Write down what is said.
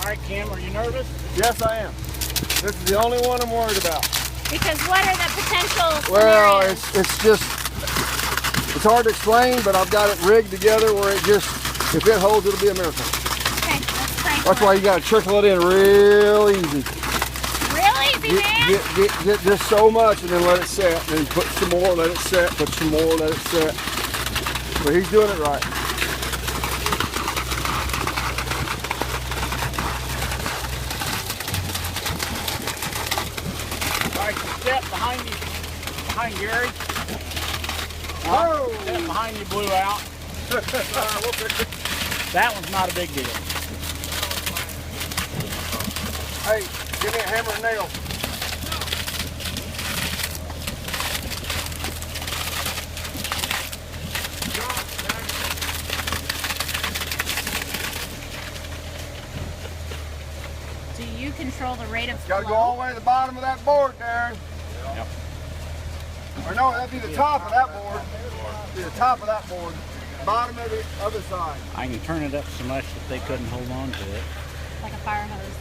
right, Kim, are you nervous? Yes, I am. This is the only one I'm worried about. Because what are the potential Well, scenarios? it's hard to explain, but I've got it rigged together where if it holds, it'll be a miracle. Okay, let's pray. That's why you got to trickle it in real easy. Real easy, man. Get just so much and then let it set. Then put some more, let it set. Put some more, let it set. But he's doing it right. All right, step behind you, behind Gary. Oh! Step behind you blew out. That one's not a big deal. Hey, give me a hammer and nail. Do you control the rate of Got to flow? go all the way to the bottom of that board, Darren. Yep. Or no, that'd be the top of that board. Be the top of that board. Bottom of the other side. I can turn it up so much that they couldn't hold on to it. Like a fire hose.